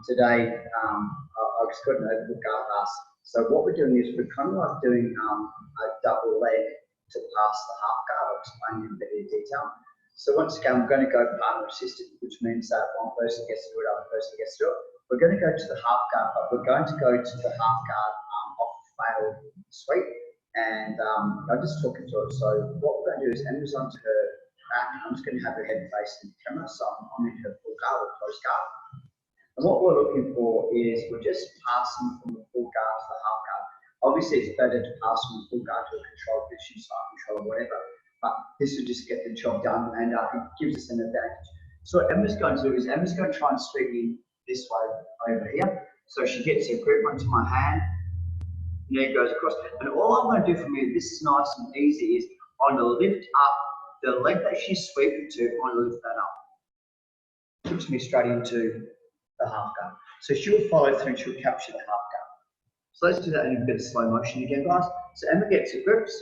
today, I've just got an open guard pass. So what we're doing is we're kind of like doing a double leg to pass the half guard. I'll explain in a bit of detail. So once again, I'm going to go partner assisted, which means that one person gets to do it, other person gets to do it. We're going to go to the half guard, but we're going to go to the half guard off failed sweep. And I'm just talking to her. So what we're going to do is Emma's onto her back. I'm just going to have her head facing the camera. So I'm in her full guard or close guard. And what we're looking for is we're just passing from the full guard to the half guard. Obviously, it's better to pass from the full guard to a control position, side control, or whatever. But this will just get the job done, and it gives us an advantage. So what Emma's going to do is Emma's going to try and sweep me this way over here. So she gets her grip onto my hand. And there it goes across. And all I'm going to do from here, this is nice and easy, is I'm going to lift up the leg that she's sweeping to, I'm going to lift that up. Puts me straight into the half guard. So she'll follow through and she'll capture the half guard. So let's do that in a bit of slow motion again, guys. So Emma gets her grips.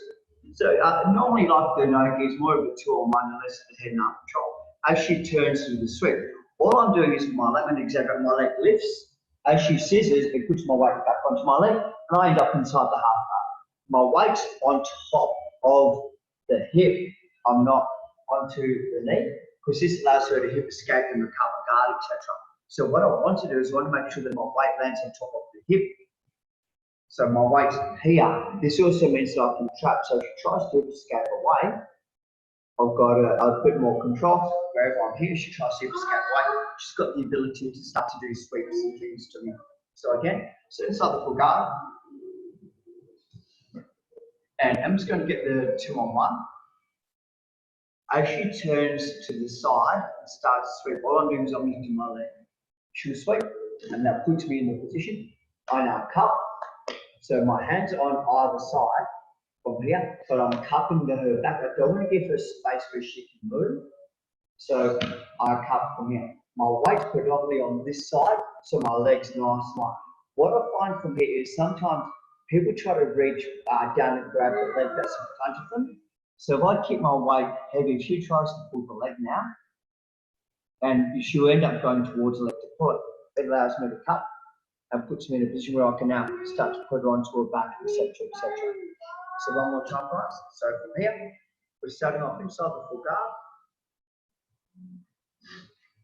So normally like the no-gi is more of a 2-on-1 unless the head and arm control. As she turns to the sweep, all I'm doing is my leg, my leg lifts. As she scissors, it puts my weight back onto my leg, and I end up inside the half guard. My weight's on top of the hip. I'm not onto the knee, because this allows her to hip escape and recover guard, etc. So what I want to do is I want to make sure that my weight lands on top of the hip. So my weight's here. This also means that I can trap. So if she tries to hip escape away, I've got a bit more control. Wherever I'm here, she tries to hip escape away. She's got the ability to start to do sweeps and things to me. So again, so inside the full guard. And I'm just going to get the 2-on-1. As she turns to the side and starts to sweep, all I'm doing is I'm lifting my leg. She'll sweep, and that puts me in the position. I now cup. So my hands are on either side from here, but I'm cupping her back. I don't want to give her space where she can move. So I cup from here. My weight's predominantly on this side, so my leg's nice and light. What I find from here is sometimes people try to reach down and grab the leg that's in front of them. So if I keep my weight heavy, if she tries to pull the leg now, and she'll end up going towards the leg to pull it. It allows me to cut and puts me in a position where I can now start to put her onto her back, etc., etc. So one more time, guys. So from here, we're starting off inside the full guard.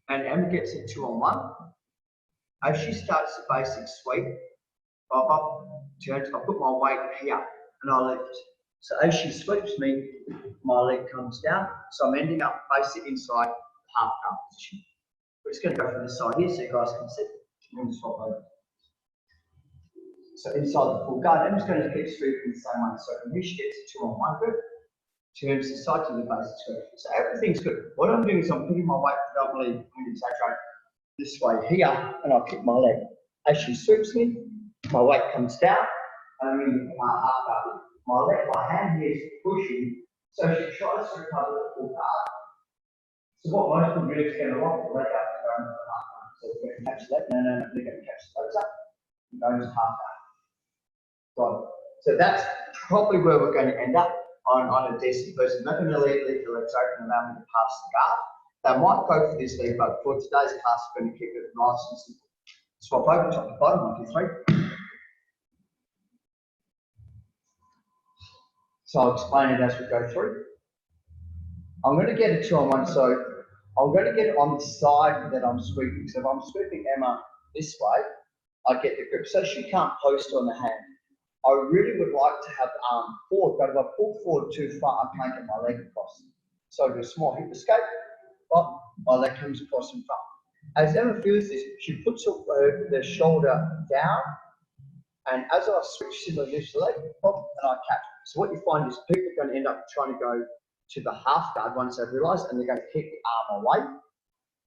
And Emma gets a 2-on-1. As she starts the basic sweep, turns, I put my weight here and I lift. So as she sweeps me, my leg comes down. So I'm ending up basically inside half guard position. We're just going to go from this side here so you guys can see. I'm going to swap over. So inside the full guard, I'm just going to keep sweeping the same way. So from here she gets a 2-on-1 grip, turns the side to the basic sweep. So everything's good. What I'm doing is I'm putting my weight predominantly, I'm going to exaggerate, this way here, and I'll kick my leg. As she sweeps me, my weight comes down, and I'm in half guard. My hand here is pushing, so she tries to recover the full guard. So what most people do is get a lock the leg up and go into the half guard. So we're going to catch the leg, no, they're going to catch the legs up and go into half guard. Right. So that's probably where we're going to end up on a decent person. Not going to leave the legs open and allow me to pass the guard. They might go for this leg, but for today's class, we're going to keep it nice and simple. Swap over top to bottom, 1, 2, 3. So I'll explain it as we go through. I'm going to get a 2-on-1, so I'm going to get it on the side that I'm sweeping. So if I'm sweeping Emma this way, I get the grip, so she can't post on the hand. I really would like to have the arm forward, but if I pull forward too far, I can't get my leg across. So I do a small hip escape, but my leg comes across in front. As Emma feels this, she puts the shoulder down, and as I switch to the left leg, pop, and I catch. So what you find is people are going to end up trying to go to the half guard once they've realised, and they're going to kick the arm away.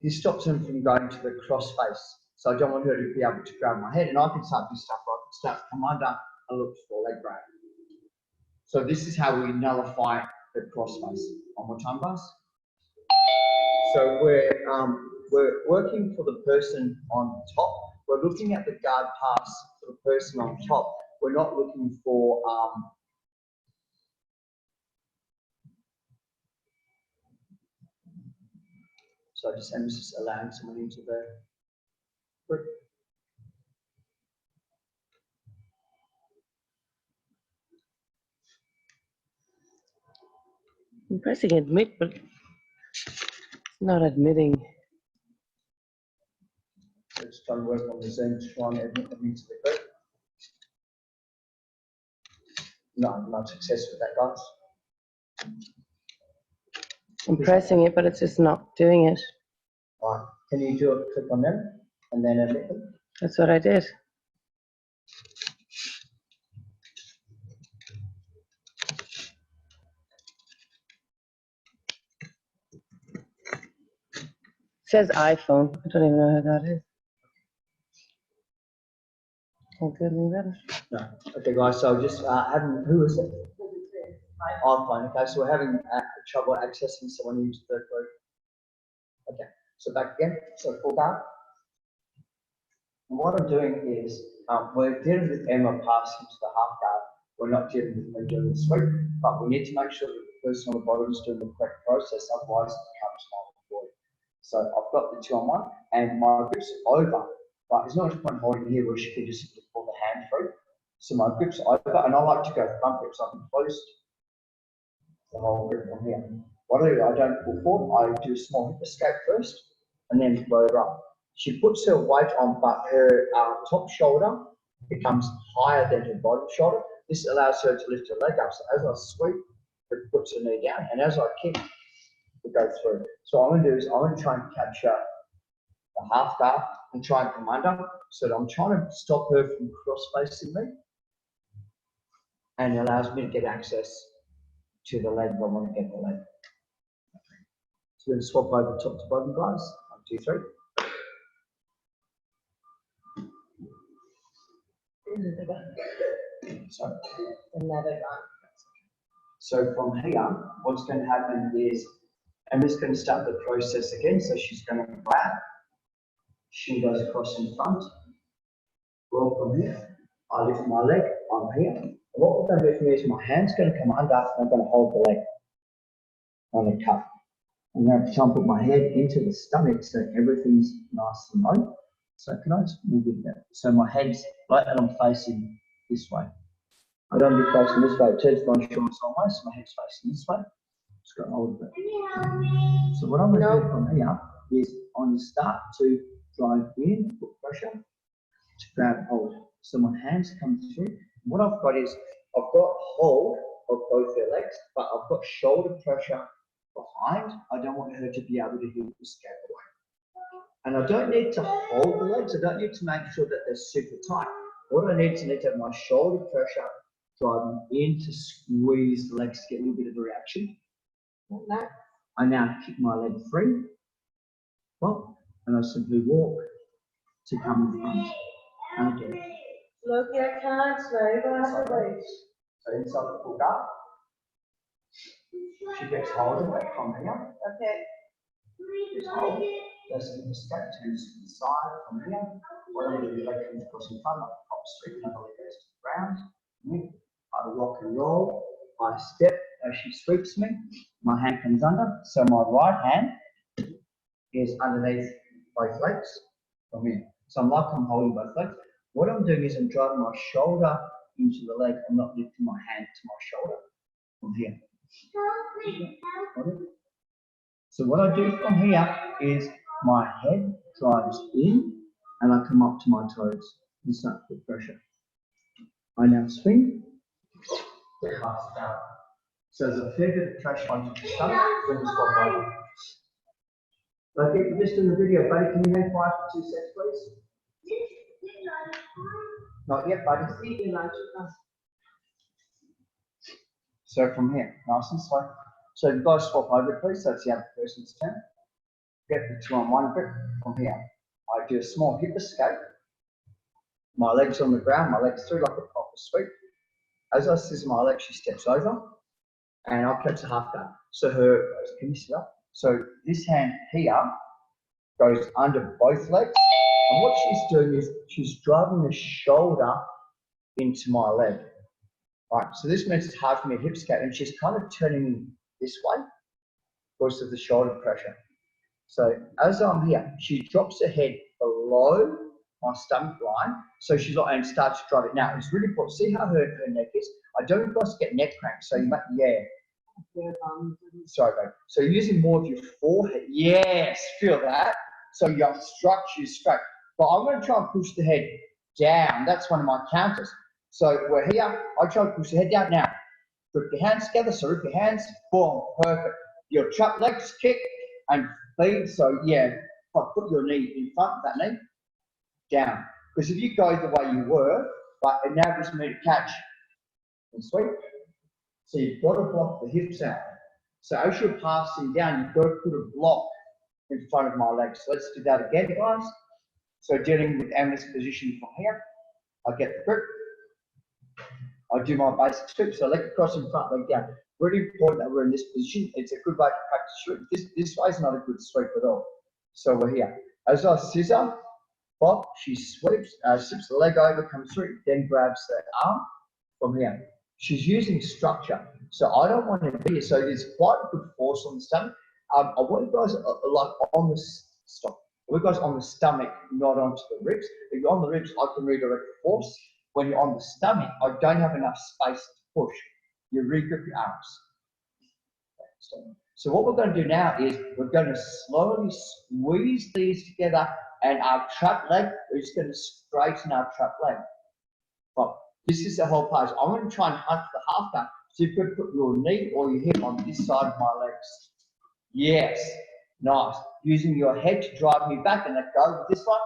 This stops them from going to the cross face. So I don't want her to be able to grab my head, and I can start this stuff. I can start to come under and look for leg break. So this is how we nullify the cross face. One more time, guys. So we're working for the person on top. We're looking at the guard pass for the person on top. We're not looking for so just emphasis allowing someone into the Good. I'm pressing admit, but it's not admitting. So just trying to work on the Zoom to try and admit them into the group. No success with that, guys. I'm pressing it, but it's just not doing it. Right. Can you do it? Click on them and then admit them. That's what I did. It says iPhone. I don't even know who that is. Can't do anything better. No. Okay, guys. So just having who is it? iPhone. Okay, so we're having trouble accessing someone into the group. Okay. So back again. So full guard. And what I'm doing is we're dealing with Emma passing to the half guard. We're not dealing with her doing the sweep, but we need to make sure that the person on the bottom is doing the correct process, otherwise it becomes null and void. So I've got the 2-on-1 and my grip's over, but it's not a point holding here where she can just simply pull the hand through. So my grip's over and I like to go front grip, so I can close the whole grip from here. What I do, I don't pull forward, I do a small hip escape first and then blow her up. She puts her weight on, but her top shoulder becomes higher than her bottom shoulder. This allows her to lift her leg up. So as I sweep, it puts her knee down, and as I kick, it goes through. So what I'm going to do is I'm going to try and capture the half guard and try and come under. So that I'm trying to stop her from cross-facing me, and it allows me to get access to the leg if I want to get the leg. So we're going to swap over top to bottom, guys. 1, 2, 3. So, Another one. So from here, what's going to happen is Emma's going to start the process again. So she's going to grab, she goes across in front, roll from here. I lift my leg, I'm here. And what we're going to do from here is my hand's going to come under and I'm going to hold the leg on the cuff. I'm going to try and put my head into the stomach so everything's nice and low. So can I just move it there? So my head's like that, I'm facing this way. I don't be facing this way, it turns my shoulders sideways, so my head's facing this way. Just got to hold it. So what I'm going to do from here is I'm going to start to drive in, put pressure to grab hold. So my hands come through. What I've got is I've got hold of both their legs, but I've got shoulder pressure behind. I don't want her to be able to hit the escape away. And I don't need to hold the legs. I don't need to make sure that they're super tight. What I need to have my shoulder pressure driving in to squeeze the legs to get a little bit of a reaction. I now kick my leg free. Well, and I simply walk to come in front. And again. Look, I can't slow down the waist. So inside the full guard. She gets hold of it from here. Okay. Just hold. There's an escape turns to the side from here. Whatever the leg comes across in front, like the top street, another leg goes to the ground. I rock and roll. I step as she sweeps me. My hand comes under. So my right hand is underneath both legs from here. So I'm holding both legs. What I'm doing is I'm driving my shoulder into the leg. I'm not lifting my hand to my shoulder from here. So what I do from here is my head drives in and I come up to my toes and start to put pressure. I now swing, pass down. So there's a fair bit of pressure onto the stomach when you swap over. Okay, just in the video, buddy, can you hang fire for 2 seconds, please? Not yet, buddy. So from here, nice and slow. So you guys swap over, please. So it's the other person's turn. Get the 2-on-1 grip from here. I do a small hip escape. My legs on the ground, my legs through like a proper sweep. As I scissor my leg, she steps over, and I'll catch the half guard. So can you see that? So this hand here goes under both legs, and what she's doing is she's driving the shoulder into my leg. Right, so this makes it hard for me to hip escape, and she's kind of turning this way because of the shoulder pressure. So as I'm here, she drops her head below my stomach line. So she's like, and starts to drive it. Now, it's really important. See how her neck is? I don't want you guys to get neck cramps. So you might, sorry, babe. So you're using more of your forehead. Yes, feel that. So your structure is straight. But I'm going to try and push the head down. That's one of my counters. So we're here. I try to push the head down. Now, grip your hands together. So rip your hands. Boom. Perfect. Your trap legs kick and feed. So yeah, put your knee in front of that knee. Down. Because if you go the way you were, but it now gives me to catch and sweep. So you've got to block the hips out. So as you're passing down, you've got to put a block in front of my legs. So let's do that again, guys. So dealing with Emma's position from here, I get the grip. I do my basic sweep. So leg across in front, leg down. Really important that we're in this position. It's a good way to practice sweep. This way is not a good sweep at all. So we're here. As I scissor, Bob, she sweeps, slips the leg over, comes through, then grabs the arm from here. She's using structure, so I don't want to be here. So there's quite a good force on the stomach. I want you guys like on the stop. I want you guys on the stomach, not onto the ribs. If you're on the ribs, I can redirect the force. When you're on the stomach, I don't have enough space to push. You re-grip your arms. So what we're going to do now is we're going to slowly squeeze these together, and our trap leg is going to straighten our trap leg. But this is the whole pose. I'm going to try and hunt for the half guard. So you could put your knee or your hip on this side of my legs. Yes, nice. Using your head to drive me back, and let go with this one.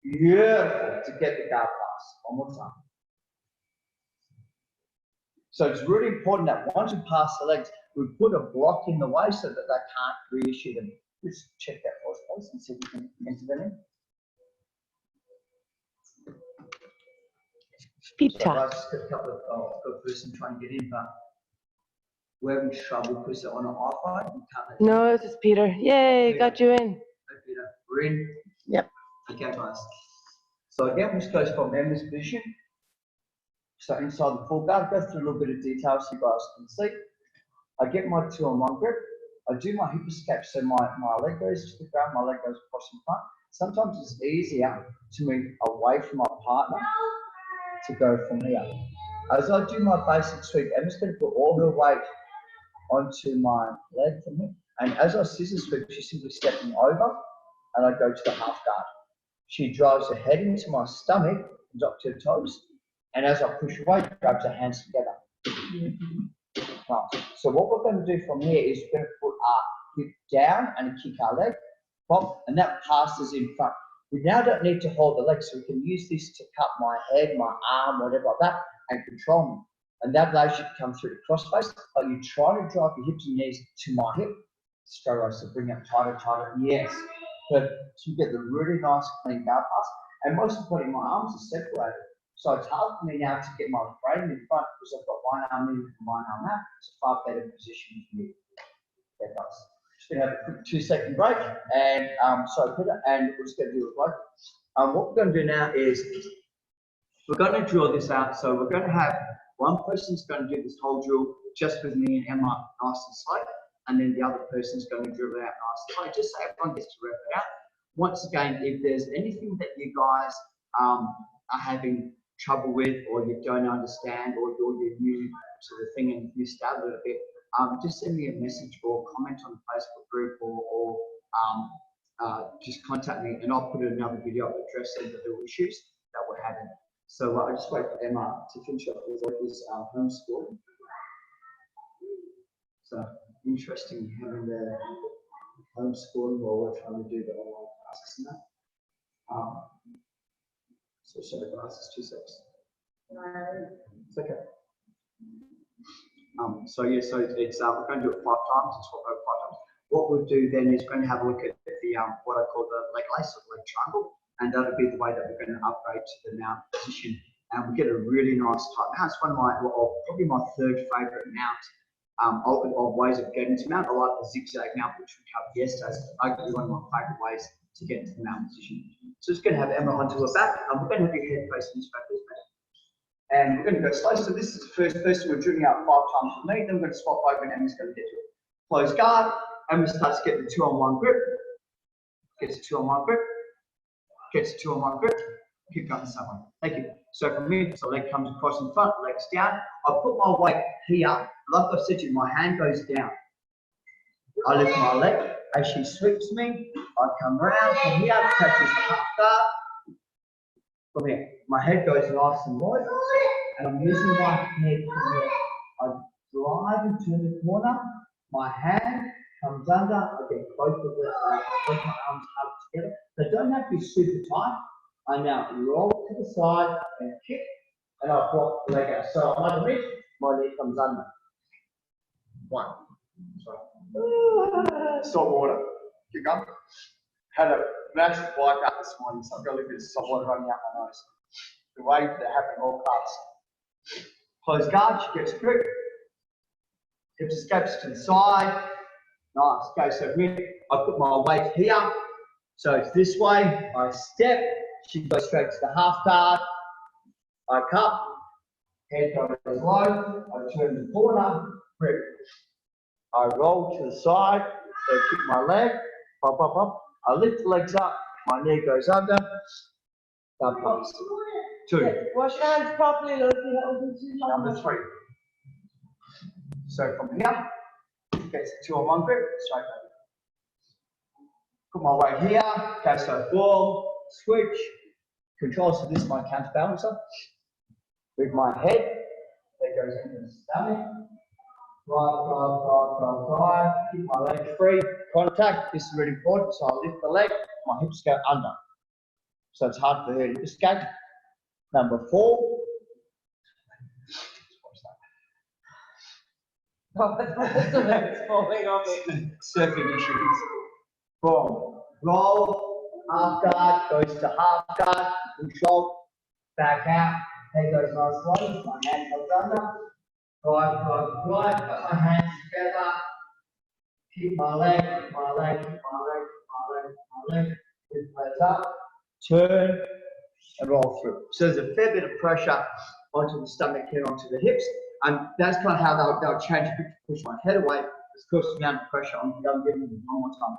Beautiful to get the guard pass. One more time. So it's really important that once we pass the legs, we put a block in the way so that they can't reissue them. Let's check that for us, please, and see if we can enter them in. Peter. So I just got a couple of good person trying to get in, but we're having trouble because they're on an iPhone. No, this is Peter. Yay, Peter. got you in. Hey, Peter. We're in. Yep. Okay, guys. So again, this goes from Emma's position. So inside the full guard, go through a little bit of detail so you guys can see. I get my 2-on-1 grip. I do my hip escape, so my leg goes to the ground, my leg goes across in front. Sometimes it's easier to move away from my partner to go from here. As I do my basic sweep, Emma's going to put all her weight onto my leg from here. And as I scissor sweep, she's simply stepping over, and I go to the half guard. She drives her head into my stomach, comes up to her toes, and as I push away, grabs her hands together. Right. So what we're going to do from here is we're going to put our hip down and kick our leg, pop, and that passes in front. We now don't need to hold the leg, so we can use this to cut my head, my arm, whatever like that, and control me. And that allows you to come through the crossface, but you try to drive your hips and knees to my hip. Straight away, so bring up tighter, tighter. Yes. But so you get the really nice clean guard pass. And most importantly, my arms are separated. So it's hard for me now to get my frame in front because I've got one arm in and one arm out. It's a far better position for me. Yeah, guys. Just going to have a quick 2-second break. And so Peter, and we're just going to do a bloke. What we're going to do now is we're going to drill this out. So we're going to have one person's going to do this whole drill just with me and Emma nice and slow. And then the other person's going to drill it out nice and slow, just so everyone gets to rep it out. Once again, if there's anything that you guys are having trouble with, or you don't understand, or you're new to the thing and you start a little bit, just send me a message or comment on the Facebook group, or just contact me, and I'll put another video up addressing the little issues that we're having. So I just wait for Emma to finish up with all this homeschooling. So interesting having the homeschooling while we're trying to do the online classes and that. So sorry guys, it's 2 seconds. It's okay. So yeah, so it's we're going to do it 5 times. It's 5 times. What we'll do then is we're going to have a look at the what I call the leg lace or leg triangle, and that'll be the way that we're going to upgrade to the mount position. And we get a really nice tight mount. It's one of my, probably my 3rd favourite mount of ways of getting to mount. I like the zigzag mount, which we covered yesterday. It's arguably one of my favourite ways to get into the mount position. So it's going to have Emma onto her back, and we're going to have your head facing this back, and we're going to go slow. So this is the first person we're drilling out 5 times with me. Then we're going to swap over, and Emma's going to get to it. Close guard. Emma starts getting the 2-on-1 grip. Gets a 2-on-1 grip. gets 2 on 1 grip, keep going the same way. Thank you. So from here, so leg comes across in front, legs down. I put my weight here. Like I said to you, my hand goes down. I lift my leg. As she sweeps me, I come round from here, catches the half guard. From here, my head goes nice and wide, and I'm using my head from here. I drive into the corner, my hand comes under, I get both my arms up together. They don't have to be super tight. I now roll to the side and kick, and I drop the leg out. So I'm underneath, my leg comes under. 1. Sorry. Salt water. Keep going. Had a massive bike out this morning, so I've got a little bit of salt water running out my nose. The way that happened all class. Close guard, she gets grip. Hips escapes to the side. Nice. Okay, so here I put my weight here. So it's this way. I step. She goes straight to the half guard. I cup. Head goes low. I turn the corner. Grip. I roll to the side. So kick my leg. Pop, pop, pop. I lift the legs up. My knee goes under. That pops. 2. Wash your hands properly, look. Number 3. So from here, gets 2 on 1 grip, straight over. Put my weight here, okay, so boom, switch, control, so this is my counterbalancer. With my head, that goes into the stomach. Drive, keep my leg free, contact, this is really important, so I lift the leg, my hips go under. So it's hard for her to escape. Number 4. Surfing issues. Boom. Roll, half guard, goes to half guard, control, back out, head goes nice low, my hand goes under. Drive, put my hands together, keep my leg, keep my leg, lift my legs up, turn, and roll through. So there's a fair bit of pressure onto the stomach and onto the hips, and that's kind of how they'll change to push my head away. Of course, the amount of pressure I'm giving them one more time.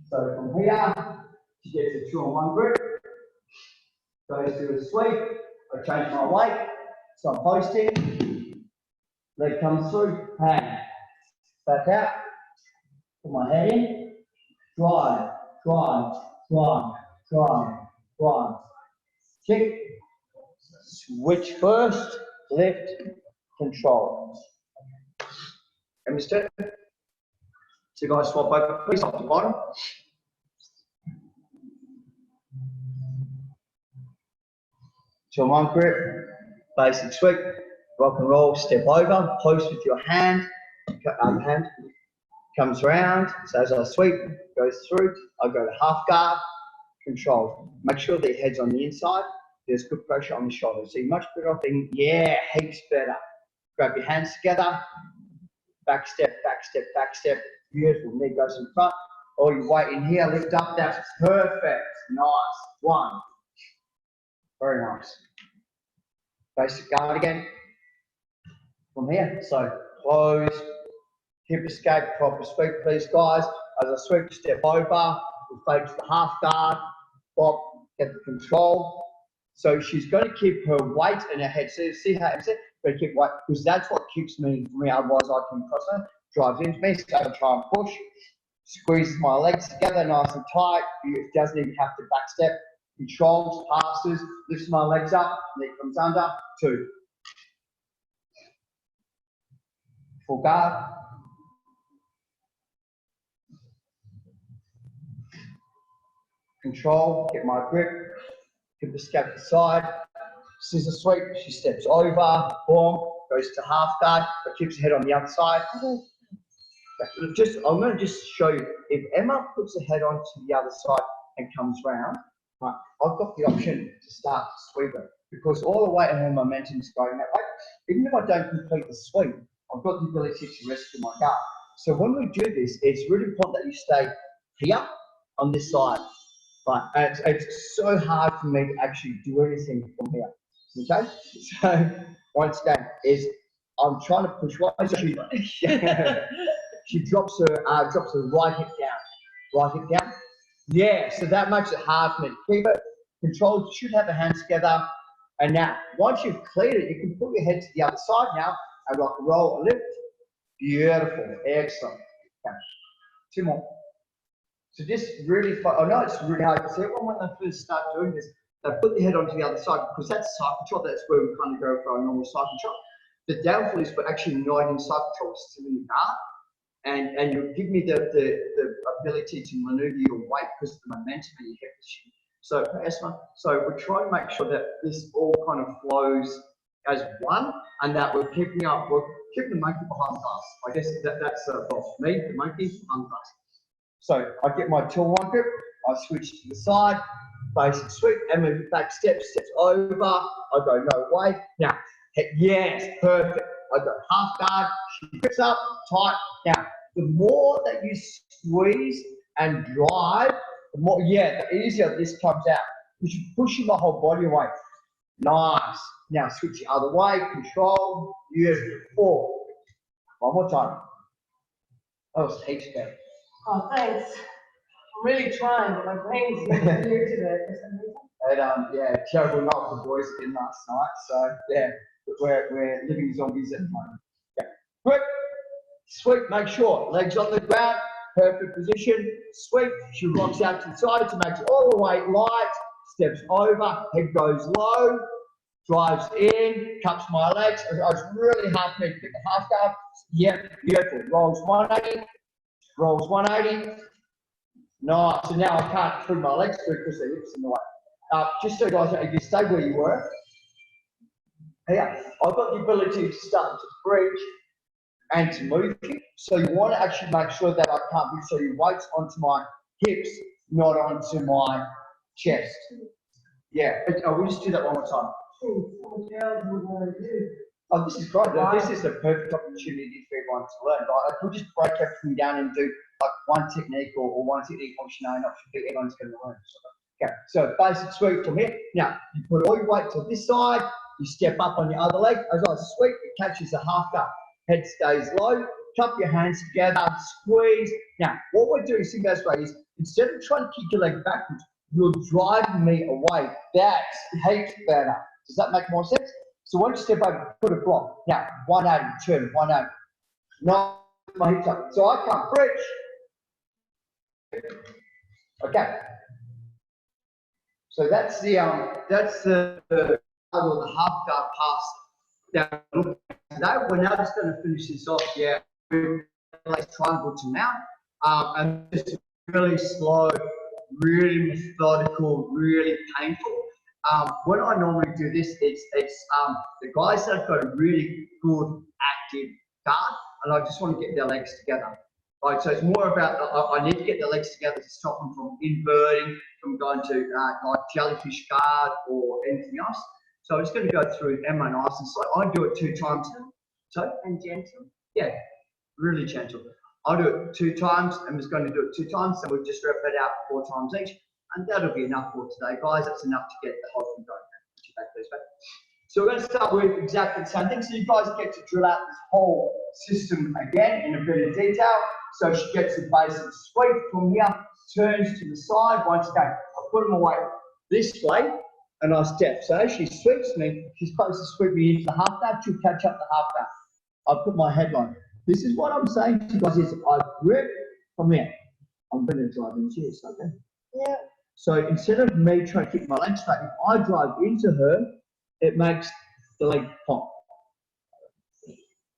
So from here, she gets a 2 on 1 grip, goes to a sweep, I change my weight, so I'm posting, leg comes through, hand, back out, put my head in, drive, kick, switch first, lift, control. Understood? So guys, swap over, please, top to bottom. So 1 grip, basic sweep, rock and roll, step over, post with your hand, hand comes round, so as I sweep, goes through, I go to half guard, control. Make sure the head's on the inside, there's good pressure on the shoulders. So you're much better off being, yeah, heaps better. Grab your hands together, back step, beautiful, knee goes in front, all your weight in here, lift up, that's perfect, nice, 1. Very nice. Basic guard again. From here, so close, hip escape, proper sweep please guys. As I sweep, step over, we fade to the half guard, pop, get the control. So she's going to keep her weight in her head. So see how I'm saying? But keep weight, because that's what keeps me from me, otherwise I can cross her, drives into me, so I try and push, squeeze my legs together nice and tight, it doesn't even have to back step, controls, passes, lifts my legs up, leg comes under, 2. Full guard. Control, get my grip, hip escape to the side, scissor sweep, she steps over, boom, goes to half guard, but keeps her head on the other side. I'm going to just show you, if Emma puts her head onto the other side and comes round, right, I've got the option to start sweeping because all the weight and her momentum is going that way. Even if I don't complete the sweep, I've got the ability to rescue my guard. So when we do this, it's really important that you stay here on this side. Right, and it's so hard for me to actually do anything from here. Okay, so once again, I'm trying to push one. she drops her right hip down. Right hip down. Yeah, so that makes it hard for me to keep it. Controlled, you should have the hands together. And now, once you've cleared it, you can put your head to the other side now and rock and roll a lift. Beautiful, excellent. Okay. 2 more. So just really, I know it's really hard because everyone when they first start doing this, they put their head onto the other side because that's side control, that's where we kind of go for our normal side control. The downfall is we're actually not in side control, it's still in the guard. And you give me the ability to maneuver your weight because of the momentum in your hip position. So we're trying to make sure that this all kind of flows as one, and that we're keeping the monkey behind us. I guess that's boss. Me, the monkey, behind us. So I get my tool one grip, I switch to the side, basic sweep, and move back steps over. I go no way. Now, yes, perfect. I go half guard, she grips up, tight. Now, the more that you squeeze and drive, the more, the easier this comes out. Because you're pushing the whole body away. Nice. Now switch the other way, control, beautiful. 4. One more time. That was heaps better. Oh, thanks. I'm really trying, but my brain's not clear today for some reason. And terrible night for the boys again last night. So yeah, we're living zombies at the moment. Yeah. Quick, sweep, make sure. Legs on the ground, perfect position. Sweep, she rocks out to the side to make it all the way light. Steps over, head goes low, drives in, cups my legs. It's really hard for me to pick the half guard. Yep, beautiful. Rolls 180, rolls 180. Nice. So now I can't put my legs through because the hips in the way. Just so guys, if you stay where you were, here, I've got the ability to start to bridge and to move you. So you want to actually make sure that I can't bridge. So your weight's onto my hips, not onto my chest. Yeah, we'll just do that one more time. Oh, this is great. This is a perfect opportunity for everyone to learn. Right? We'll just break everything down and do like one technique or one technique option A and option B. Everyone's going to learn. Okay, so basic sweep from here. Now, you put all your weight to this side, you step up on your other leg. As I sweep, it catches a half guard. Head stays low, cup your hands together, squeeze. Now, what we're doing, see this way, is instead of trying to kick your leg backwards, you're driving me away. That's heaps better. Does that make more sense? So once you step over, put a block. Now, 180, turn, 180. No, my hips up. So I can't bridge. Okay. So that's the half guard pass that we're looking at today. We're now just going to finish this off. Yeah, let's try and put some out. And just really slow, really methodical, really painful. When I normally do this, it's the guys that have got a really good active guard, and I just want to get their legs together. Right, so it's more about I need to get their legs together to stop them from inverting, from going to like jellyfish guard or anything else. So I'm just going to go through Emma nice and slow. I do it 2 times. So and gentle. Yeah, really gentle. I'll do it 2 times. Emma's going to do it 2 times, so we'll just rep it out 4 times each. And that'll be enough for today, guys. That's enough to get the whole thing going. So we're going to start with exactly the same thing. So you guys get to drill out this whole system again in a bit of detail. So she gets the basic sweep from here, turns to the side. Once again, I put them away this way, and I step. So as she sweeps me, she's supposed to sweep me into the half guard. She'll catch up the half guard. I put my headline. This is what I'm saying to you guys is I grip from here. I'm going to drive into this, okay? Yeah. So instead of me trying to keep my legs straight, if I drive into her, it makes the leg pop.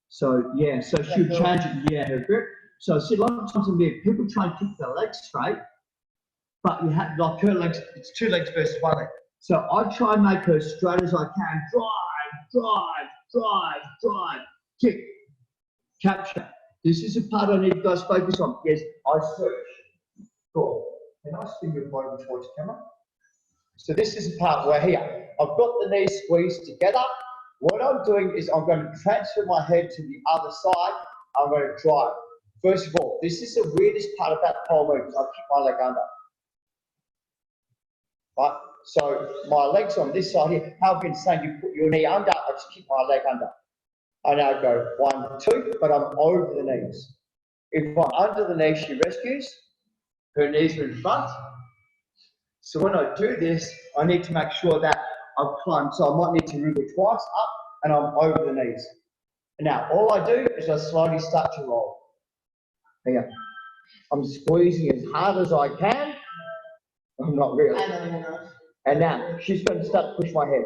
So yeah, so she'll change it, her grip. So see, a lot of times in there, people try and keep their legs straight, but you have like her legs, it's 2 legs versus 1 leg. So I try and make her straight as I can. Drive, kick, capture. This is the part I need you guys to focus on. Yes, I search. Cool. Can I spin your body towards the camera? So this is the part where here, I've got the knees squeezed together. What I'm doing is I'm going to transfer my head to the other side. I'm going to drive. First of all, this is the weirdest part about the whole move. I keep my leg under. Right? So my leg's on this side here. How I've been saying you put your knee under, I just keep my leg under. I now go 1, 2, but I'm over the knees. If I'm under the knee, she rescues. Her knees are in front. So when I do this, I need to make sure that I've climbed. So I might need to wriggle twice up and I'm over the knees. Now, all I do is I slowly start to roll. Here. I'm squeezing as hard as I can. I'm not really. I know you're not. And now, she's going to start to push my head.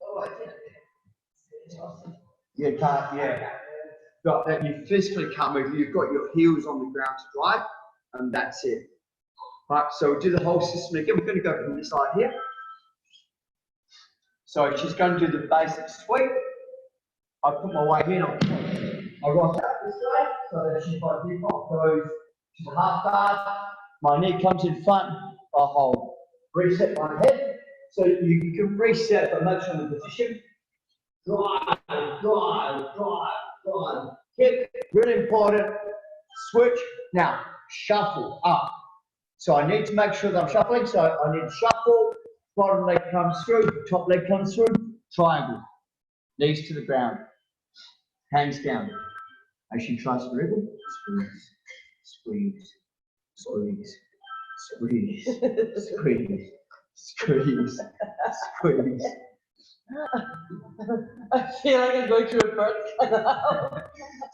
Oh, I did. It's awesome. You can't, yeah. Got that you physically can't move. You've got your heels on the ground to drive, and that's it. Right, so we'll do the whole system again. We're going to go from this side here. So she's going to do the basic sweep. I put my weight in, I rock out this way, so that she goes to the half guard. My knee comes in front, I hold. Reset my head, so you can reset but make sure in the position. Drive, drive, drive, drive. Kick, really important. Switch, now shuffle up. So I need to make sure that I'm shuffling, so I need to shuffle. Bottom leg comes through, top leg comes through, triangle. Knees to the ground, hands down. As she tries to wriggle, squeeze, squeeze, squeeze, squeeze, squeeze, squeeze, squeeze. I feel like I'm going through a birth canal.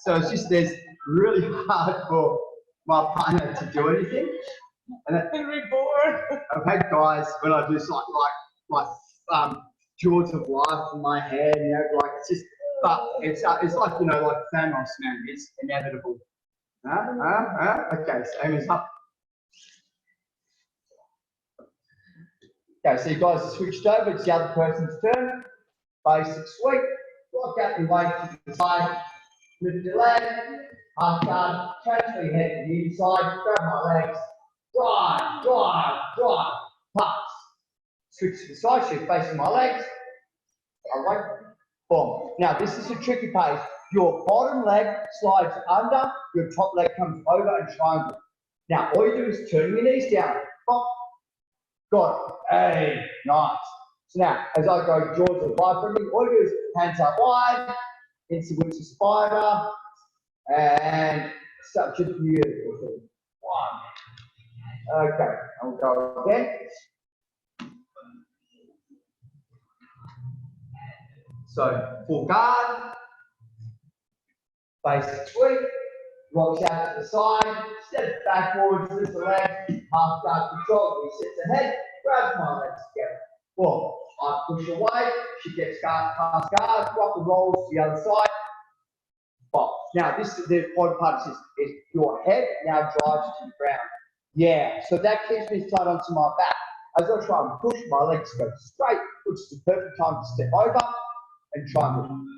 So it's just there's really hard for my partner to do anything. And I'm reborn. I've had guys when I do like jaws of life in my head, you know, like it's just, but it's like, you know, like Thanos, man, it's inevitable. Okay, so Amy's up. Okay, so you guys have switched over, it's the other person's turn. Basic sweep, rock out your weight to the side, lift your leg, half guard, transfer your head to the inside, grab my legs, drive, drive, drive, pass. Switch to the side, she's facing my legs, away, boom. Now this is a tricky pace. Your bottom leg slides under, your top leg comes over and triangle. Now all you do is turn your knees down, pop, got it, hey, nice. So now, as I go jaws of life, all you do is hands up wide, into winter spider, and such a beautiful thing. One. Okay, I'll go again. So, full guard, basic sweep, rocks out to the side, steps backwards, lifts the leg, half guard control, resets the head, grabs my legs together. Boom. I push away, she gets past guard, rock and rolls to the other side. Well, now this is the important part is your head now drives to the ground. Yeah, so that keeps me tight onto my back. As I try and push, my legs go straight, which is the perfect time to step over and try and move.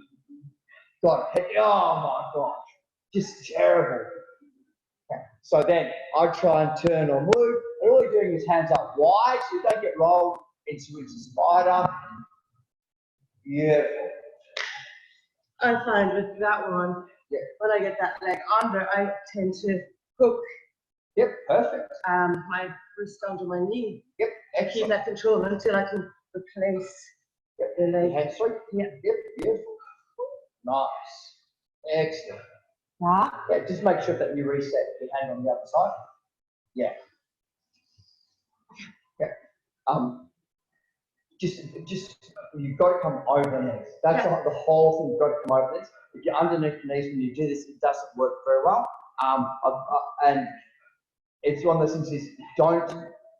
Got it. Oh my gosh, just terrible. Okay. So then I try and turn or move. And all you're doing is hands up wide, so you don't get rolled into a spider. Beautiful. I find with that one, Yeah. when I get that leg under, I tend to hook Yep, perfect. my wrist onto my knee. Yep, Keep excellent. that control until I can replace Yep. the leg. Hand sweep. Yeah. Yep, beautiful. Nice. Excellent. Yeah. Yeah, just make sure that you reset your hand on the other side. Yeah. Yeah. Just you've got to come over the knees. That's Yeah. the whole thing. You've got to come over the knees. If you're underneath the knees when you do this, it doesn't work very well. And it's one of those things is don't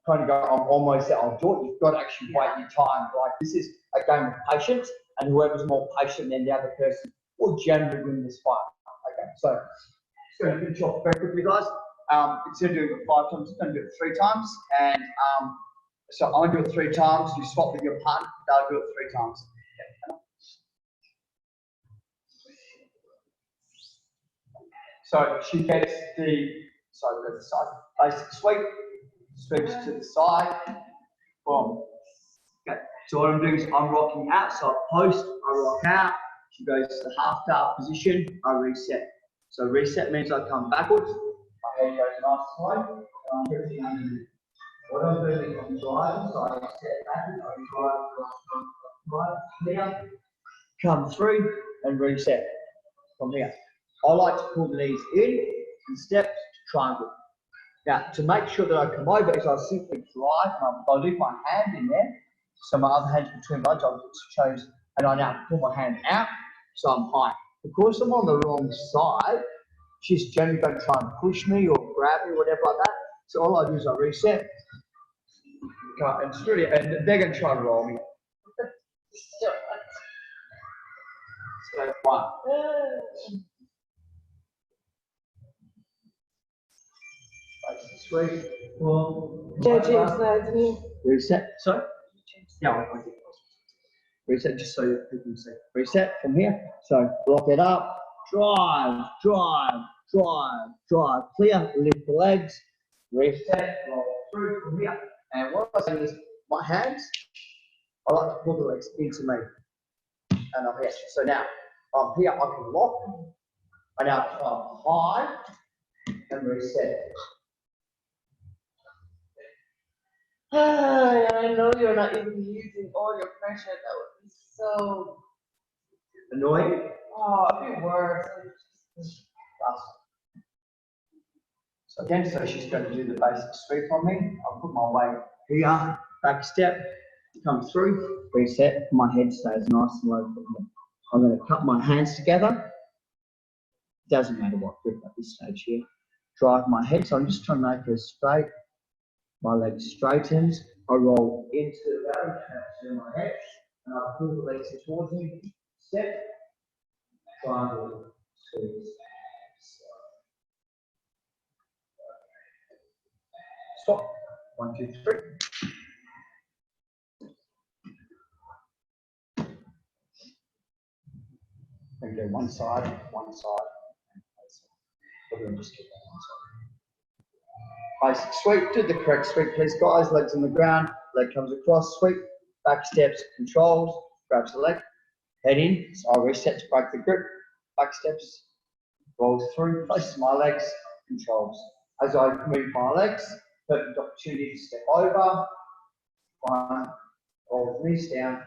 kind of go, I'm almost there, I'll do it. You've got to actually wait your time. Like this is a game of patience, and whoever's more patient than the other person will generally win this fight. Okay, so just going to finish off very quickly, guys. Instead of doing it 5 times, I'm going to do it 3 times, and so I'm going to do it 3 times. You swap with your partner, they'll do it 3 times. So she gets the side, basic sweep, sweeps to the side, boom. Okay, so what I'm doing is I'm rocking out, so I post, I rock out, she goes to the half guard position, I reset. So reset means I come backwards, my head goes nice and slow, and I'm everything underneath. What I'm doing is I'm driving, so I step backwards, I drive, here, come through, and reset from here. I like to pull the knees in and step to triangle. Now, to make sure that I come over is I simply drive, and I'll leave my hand in there, so my other hand's between my legs, I'll chose, and I now pull my hand out, so I'm high. Because I'm on the wrong side, she's generally going to try and push me or grab me, whatever like that. So all I do is I reset, and it's really, and they're going to try and roll me. So 1. Sweet. Reset. Sorry? Yeah, I did. Reset just so you can see. Reset from here. So block it up. Drive, drive, drive, drive. Clear. Lift the legs. Reset. Roll through from here. And what I say is, my hands, I like to pull the legs into me. And I'm here. So now I'm here. I can lock. I now come high and reset. I know you're not even using all your pressure. That would be so Annoying. Oh, it'd be worse. So again, so she's going to do the basic sweep on me. I'll put my weight here, back step, come through, reset. My head stays nice and low. I'm going to cut my hands together. Doesn't matter what grip at this stage here. Drive my head, so I'm just trying to make her straight. My leg straightens. I roll into the belly, transfer my head, and I pull the legs towards me. Step, triangle, squeeze. Stop. 1, 2, 3. And go one side, one side. We're going to just keep that one side. Basic sweep. Do the correct sweep, please, guys. Legs on the ground. Leg comes across. Sweep. Back steps. Controls. Grabs the leg. Head in. So I reset to break the grip. Back steps. Rolls through. Places my legs. Controls. As I move my legs, perfect opportunity to step over. 1. Roll the knees down.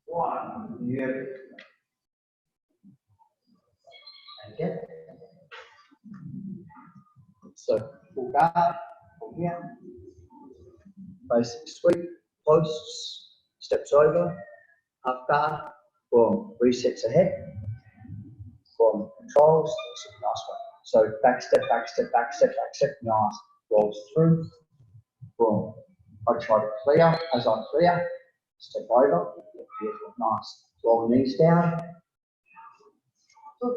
1. Beautiful. And again. So full guard, from here. Basic sweep, posts, steps over, half guard, boom, resets ahead, boom, controls, nice one. So back step, back step, back step, back step, nice. Rolls through, boom. I try to clear, as I clear, step over, beautiful, nice. Roll knees down.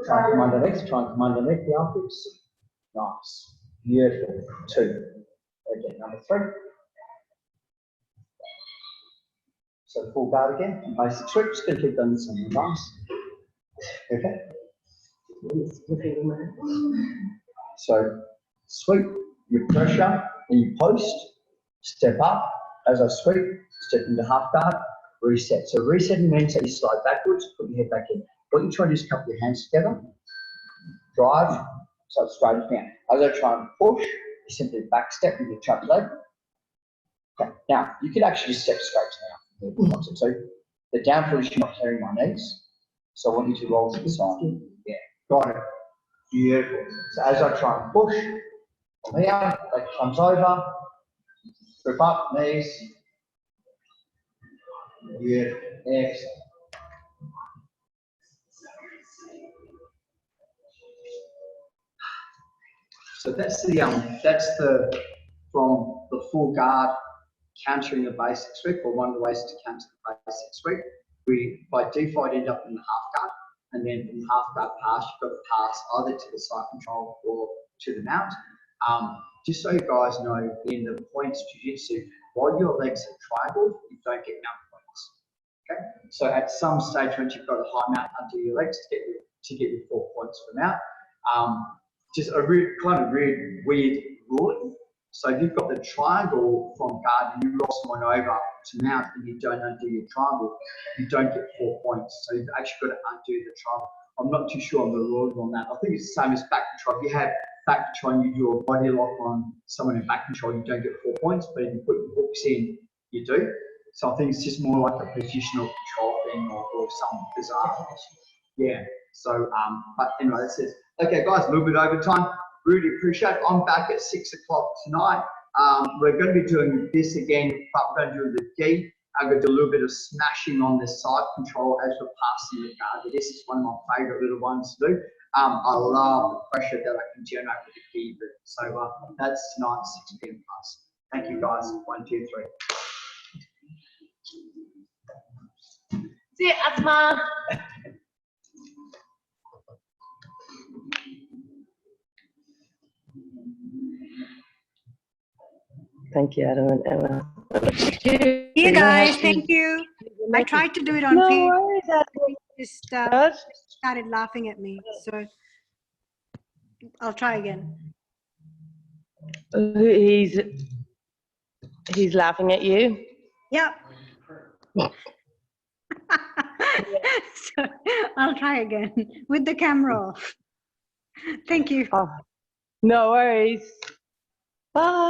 Try and come underneath, try and come underneath the armpits. Nice. Beautiful. 2. Okay, number 3. So full guard again, and basic sweep. Just going to keep doing the same. Nice. Okay. So sweep, you pressure, and you post. Step up. As I sweep, step into half guard. Reset. So resetting means that you slide backwards, put your head back in. What you try to do is couple your hands together. Drive. So it's straight down. As I try and push, you simply back step with your trapped leg. Okay. Now, you can actually just step straight now. So the down push, you're not carrying my knees. So I want you to roll to the side. Yeah, got it. Beautiful. So as I try and push, from here, leg comes over, grip up, knees. Beautiful. Excellent. So that's the from the full guard countering the basic sweep, or one of the ways to counter the basic sweep. We by default end up in the half guard, and then from the half guard pass, you've got to pass either to the side control or to the mount. Just so you guys know, in the points jiu-jitsu, while your legs are triangled, you don't get mount points. Okay, so at some stage once you've got a high mount under your legs to get your 4 points for mount. Just a kind of weird ruling. So if you've got the triangle from guard and you roll someone over to mount and you don't undo your triangle, you don't get 4 points. So you've actually got to undo the triangle. I'm not too sure on the ruling on that. I think it's the same as back control. If you have back control and you do a body lock on someone in back control, you don't get 4 points. But if you put your hooks in, you do. So I think it's just more like a positional control thing or some bizarre. Yeah. So, but anyway, that's it. Okay, guys, a little bit over time. Really appreciate it. I'm back at 6 o'clock tonight. We're going to be doing this again, but we're going to do the gi. I'm going to do a little bit of smashing on the side control as we're passing the guard. This is one of my favorite little ones to do. I love the pressure that I can generate with the gi. So that's tonight, 6 p.m. plus. Thank you, guys. 1, 2, 3. See you, Asma. Thank you, Adam and Emma. You guys, thank you. I tried to do it on No Facebook. worries, Adam. Just Good. started laughing at me, so I'll try again. He's laughing at you. Yeah. So I'll try again with the camera off. Thank you. Oh, no worries. Bye.